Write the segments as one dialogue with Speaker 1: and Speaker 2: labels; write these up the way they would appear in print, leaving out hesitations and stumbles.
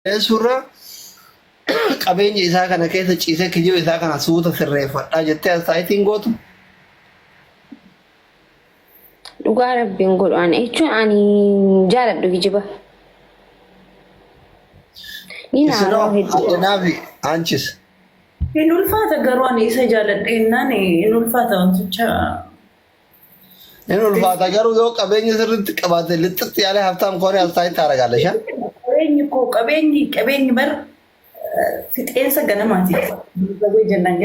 Speaker 1: Suuraa qabeenya isaa kana keessa ciisee kiyyoo isaa kana suuta sirreeffadhaa jettee asxaayitiin gootu.
Speaker 2: Dhugaa rabbiin godhaan jechuun ani jaaladhu kijiba.
Speaker 1: Naafi anchis.
Speaker 3: Hin ulfaata garuu ani isa jaaladheenaan hin ulfaata wanticha.
Speaker 1: Hin ulfaata garuu yoo qabeenya sirriitti qabaate lixxitti yaalee haftaan kooree asxaayitti argaalesha.
Speaker 3: Qabeenyi bar fixeensa ganamaati.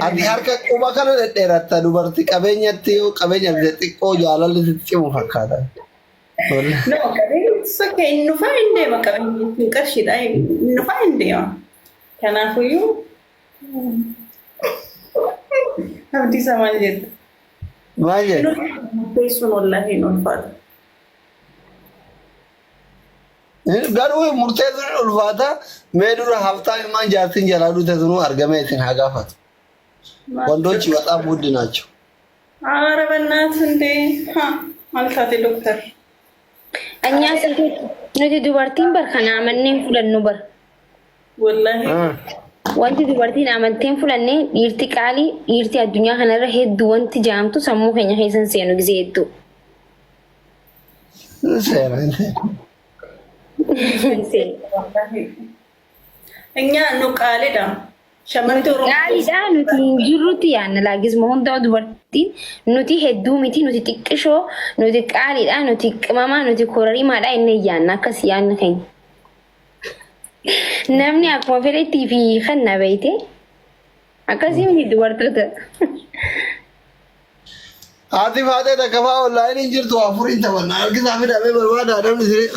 Speaker 1: Ati harka quba kana dhedheeratta dubartii qabeenyatti yoo qabeenya xixiqqoo jaalalli sitti cimu fakkaata.
Speaker 3: Qabeenya inni dhufaa hin deema qabeenyi qarshiidha inni dhufaa hin deema. Kanaafiyyuu abdiisa maal jedhu?
Speaker 1: Maal jedhu?
Speaker 3: Murteessuun wallaahi hin ulfaata.
Speaker 1: Garuu murteessuun ulfaata mee dura haftaa himaan jaartiin jalaa dhute sunuu argame isin haa gaafatu. Wandochi በጣም ውድ ናቸው።
Speaker 3: ኧረ በእናትህ እንዴ ማልታቴ ዶክተር
Speaker 2: እኛ ሴቶች nuti dubartiin bar kana amanneen fulannu bar
Speaker 3: wallahi
Speaker 2: wanti dubartiin amanteen fulanne dhiirti qaalii dhiirti addunyaa kanarra hedduu wanti jaamtu sammuu keenya keessan seenu gisee hedduu.
Speaker 3: እኛ ነው ቃሌዳ ሸመንቶ
Speaker 2: ቃሊዳ nuti jirruti yaanna laagisma hunda dubartiin nuti hedduu miti nuti xiqqishoo nuti qaaliidha nuti qimama nuti kororimaadha inni yaanna akkas yaanna keenya namni akkuma fedhetti fi kanna beeyte akkasii miti dubartoota
Speaker 1: Ati faatee takkafaa onlaayinii jirtu afuriin taphanna harkisaa fidamee barbaada adamni siree.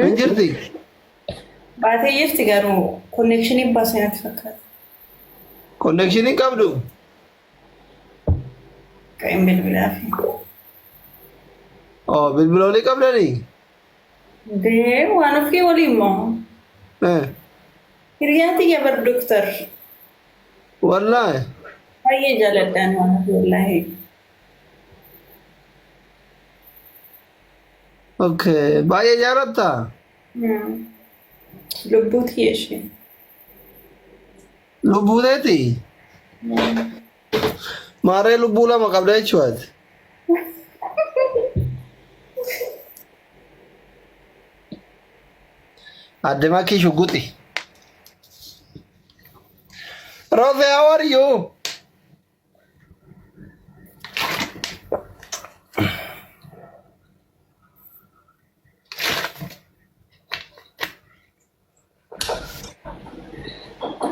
Speaker 1: Injirti.
Speaker 3: Baatee jirti garuu konnekshinii baasee natti fakkaata.
Speaker 1: Konnekshinii qabdu.
Speaker 3: Qa'een bilbilaafi.
Speaker 1: Oh bilbiloolii qabdanii.
Speaker 3: Waan ofii waliin moo? Hiriyaatti gabar doktor.
Speaker 1: Wallaahi.
Speaker 3: Baay'ee jaaladhaan waan ofii wallaahi.
Speaker 1: Okay baay'ee jaalatta.
Speaker 3: Lubbuuti yeeshee.
Speaker 1: Lubbuuteeti. Maaree lubbuu lama qabda jechuudha. Adde Makii Shuguxi. Rose, how are you?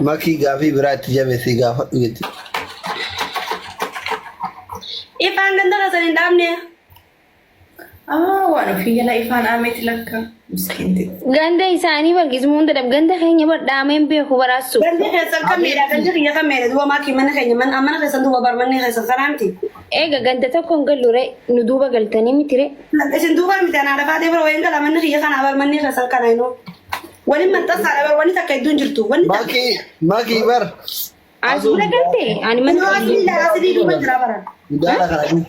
Speaker 1: Maki gaafii biraatti jabeessii gaafadhu jechuudha.
Speaker 3: Ifaan ganda kasan hin dhaabne. Waan ofii jala ifaan aameeti lakka. Miskiinti.
Speaker 2: ganda isaanii barkismu hunda dab ganda keenya badhaameen beeku baraasu
Speaker 3: Gandi keessan kammeedha? Gandi kiyya kammeedha? Duuba maakii mana keenya mana keessan duuba bar manni keessan karaamti.
Speaker 2: eega ganda tokkoon gallure nu duuba galtanii mitire
Speaker 3: Isin duuba miti anaa lafaatee bira wayiin gala manni kiyya kanaa bar manni keessan kana inoo. Waliin maxxansaadha bar wani takka idduun jirtu.
Speaker 1: Maki bar.
Speaker 2: asuma galte ani man
Speaker 3: Asii duuba jira bara.
Speaker 1: Gidaara kana duu.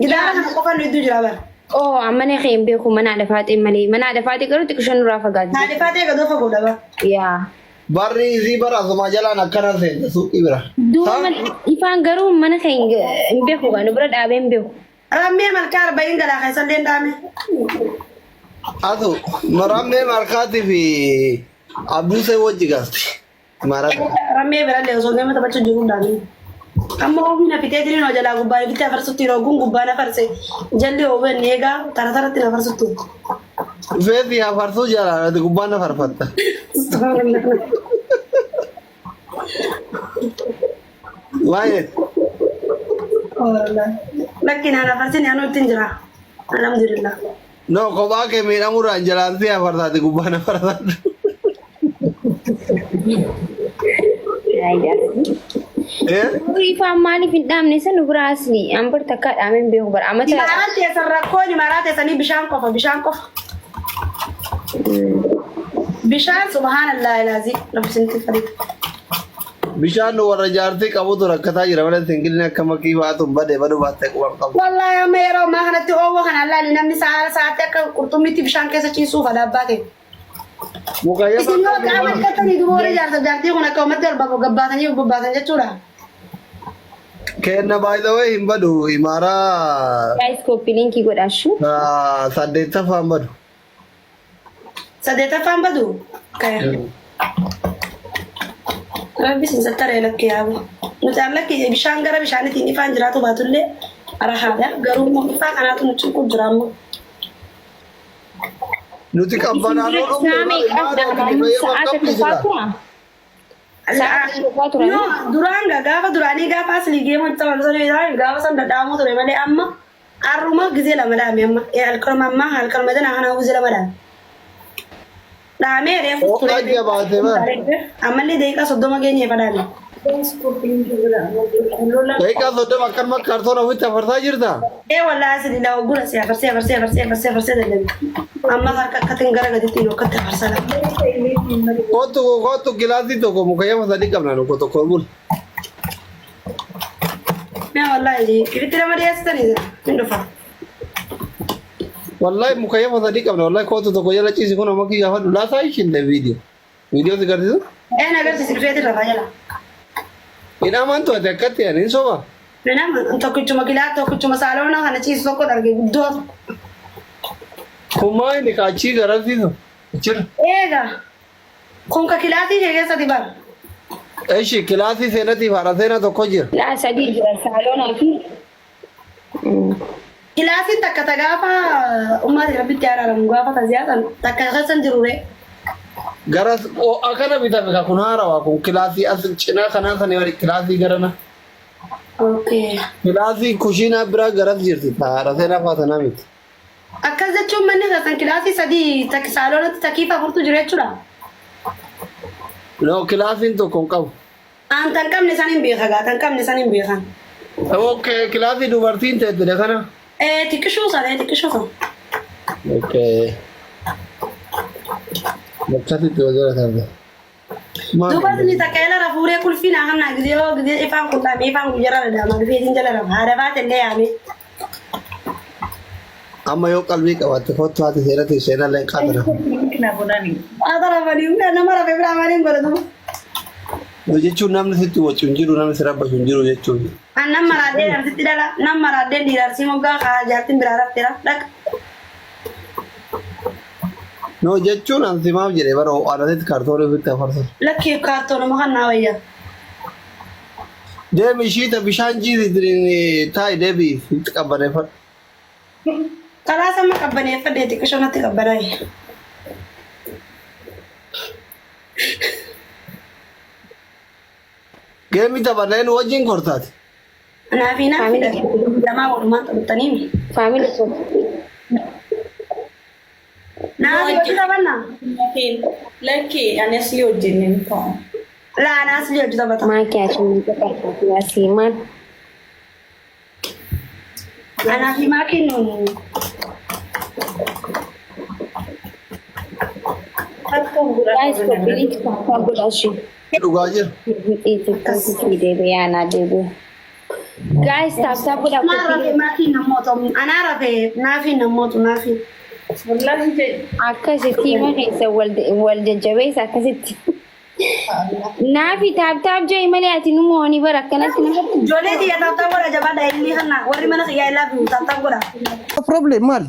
Speaker 3: Gidaara kana qofaan idduu jira bara.
Speaker 2: oh amane kheen beeku mana dhafaatee malee mana dhafaatee garuu xiqqishan nurraa fagaatu
Speaker 3: Naa lafaatee gadoo fagoo dhaba.
Speaker 2: yaa
Speaker 1: Barri isii bara asuma jalaan akkana seente suuqii bira.
Speaker 2: duuba ifaan garuu mana keenya hin beeku nu bira dhaabee hin beeku
Speaker 3: Rammee malkaa arba'iin galaa keessan deenda'ame.
Speaker 1: Atu marammee markaatii fi abduusee wajji gaasti. Marata.
Speaker 3: Rammee bira illee osoo nama taphachuu jiru hundaanii. Amma oomishni na fitee jirin jalaa gubbaa ibitti afarsutti yeroo gun gubbaa na farse jalli oobeen eegaa taratti na farsuttu.
Speaker 1: Feeti afarsuu jaalladha gubbaan na farfatta. Waa'ee.
Speaker 3: Lakki naan afarsin yaanuu ittiin jira. Alhamdulillah.
Speaker 1: No kophaa kee miidhamuudhaan jalaatti afartaati gubbaan na farfatta.
Speaker 2: ifaan maaliif hin dhaamne san nu biraa asli an bar takka dhaamee hin beeku bara amata
Speaker 3: Dimaraan teessan rakkoo dimaraa teessanii bishaan qofa bishaan qofa. Bishaan subhaanallah ilaazii labsinti fadhi.
Speaker 1: bishaan warra jaartii qabutu rakkataa jira malee singilni akka makii baatu badee baduu baattee quban qabu.
Speaker 3: Wallahi amma yeroo ammaa kanatti oowwa kana laali namni sa'aatii akka qurxummiitti bishaan keessa ciisuuf adabbaate.
Speaker 1: Mukayyama
Speaker 3: Isin yoo qaama dhiqatanii duba warra jaartii kun akka uummatti ol gabbaatanii bobbaatan jechuudha.
Speaker 1: kenna by the way hin badu imaaraa
Speaker 2: Guys, copy link godhashu.
Speaker 1: 8ffaan badu.
Speaker 3: 8ffaan badu? Kaya. Rabbi sin sattara lakke yaabu. Nuti lakke bishaan gara bishaanitiin ifaan jiraatu baatullee arahaadha. Garuu immoo ifaa kanaatu nuti kun jiraammoo.
Speaker 1: Nuti qabbanaan
Speaker 3: duraan gaafa duraanii gaafa asli geema gaafa san dadhaamu ture malee amma arruma gizee lama dhaame amma halkan madana kana gizee lama dhaame. Dhaamee reefu ture ammallee daqiiqaa 30 geenye fadhaame.
Speaker 1: daqiiqaa 30 akkan makkaartoon ofitti afarsaa jirta.
Speaker 3: Wallahi asli laa gura si afarsee dadhabe. Amma harka akkatiin gara gaditti yoo akkatti afarsaa
Speaker 1: Kottu gilaasii tokko mukayyama sadii qabna nuko tokko bul.
Speaker 3: wallahi kibiti nama dhiyeessitanii hin dhufa.
Speaker 1: Wallahi mukayyama sadii qabna wallahi kottu tokko jala ciisi kun amma kiyyaa fadhu laasaa ishinde viidiyoo si garsiisu.
Speaker 3: Nagarsiisi dhufeeti rafaa jala.
Speaker 1: Hidhamaan to'ate akkatti yaani hin soba.
Speaker 3: Tokkichuma gilaa tokkichuma saaloona kana ciisu tokko dharge guddoo.
Speaker 1: Kummaa inni kaachii garasiisu. Jira.
Speaker 3: Eega kun ka kilaasii kee keessatti bara.
Speaker 1: Eeshi kilaasii seenatiif haadha seenaa tokko jira.
Speaker 2: Laa sadii jira saaloonaa fi.
Speaker 3: Kilaasiin takka ta gaafa ummati rabbitti araaramu gaafa ta ziyaatan takka keessan jirure.
Speaker 1: Garas akkana bitame ka kun haarawaa kun kilaasii as cinaa kanaa sana kilaasii garana.
Speaker 3: Okay.
Speaker 1: Kilaasii kushiinaa biraa garas jirti haadha seenaa faatanaa miti.
Speaker 3: Akkas jechuun manni keessan kilaasii sadii takki saaloonatti takkiif afurtu jira jechuudha.
Speaker 1: No kilaasiin tokko hin qabu.
Speaker 3: Tan qabne san hin beeka gaa tan qabne san hin beekan.
Speaker 1: Okay kilaasii dubartiin teessite kana.
Speaker 3: Xiqqishuu sana.
Speaker 1: Okay. Bakkatti wajjira taate.
Speaker 3: Dubartiin takka ila rafuuree kulfiina kanaa gizee ifaan kullaame ifaan guyyaara dhadhaama dhufeetiin jala rafa haadha baate illee yaame.
Speaker 1: Amma yoo qalbii qabatte kottu haati seerati seenaa leen qaadara.
Speaker 3: Qaadara fadii nama rafee biraa maaliin godhatu.
Speaker 1: Jechuun namni sitti wacu hin jiru namni si rabbashu hin jiru jechuun.
Speaker 3: Nam maraadee namtitti dhala nam maraadee dhiirarsii moggaa kaa jaartiin biraa rafteera dhaqa.
Speaker 1: No jechuun ansi maaf jedhee bara ho'aadhaatti kaartoonii ofitti afarsa.
Speaker 3: Lakkii kaartoonuma kan naa wayyaa.
Speaker 1: Deemi ishiita bishaan jiisi taayi deebii itti qabbaneeffadhu.
Speaker 3: Karaa sama qabbaneeffadhee xiqqishoo natti qabbanaa'e.
Speaker 1: Geemmi taphatanii wajjin kortaati.
Speaker 3: Naafi lamaa walumaan taphatanii.
Speaker 2: Faamilii sun.
Speaker 3: Naafi hojii taphannaa?
Speaker 4: Lakki ani asii hojjenne ta'u.
Speaker 3: Laan asii hojii taphata.
Speaker 2: Maakii asii taphata asii maal?
Speaker 3: Anaafi maakiin
Speaker 2: Guys, copy link godhashu.
Speaker 1: Dhugaa jira.
Speaker 2: Guys, tap godha.
Speaker 3: maakiin namootu anaa rafee naafi namootu naafi.
Speaker 2: Akkasitti makeessa wal jajjabeessa akkasitti. Naafi taap jee malee ati nu mooni bara akkanatti namatti.
Speaker 3: Ijoollee xiyya taap godha jabaadha inni kana warri mana xiyyaa illaa bihu taap godha.
Speaker 1: Problem maali?